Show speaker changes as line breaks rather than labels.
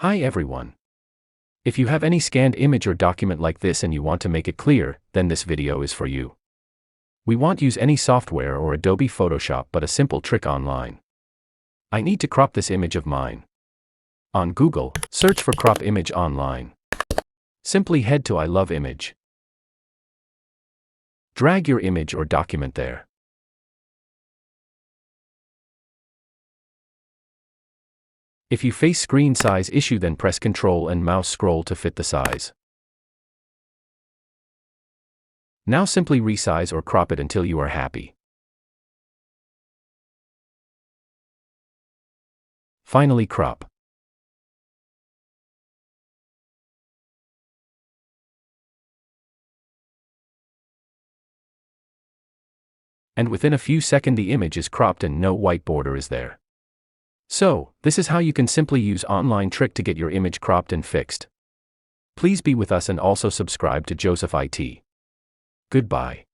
Hi everyone. If you have any scanned image or document like this and you want to make it clear, then this video is for you. We won't use any software or Adobe Photoshop but a simple trick online. I need to crop this image of mine. On Google, search for crop image online. Simply head to I love image. Drag your image or document there. If you face screen size issue, then press Ctrl and mouse scroll to fit the size. Now simply resize or crop it until you are happy. Finally crop. And within a few seconds the image is cropped and no white border is there. So, this is how you can simply use online trick to get your image cropped and fixed. Please be with us and also subscribe to Joseph IT. Goodbye.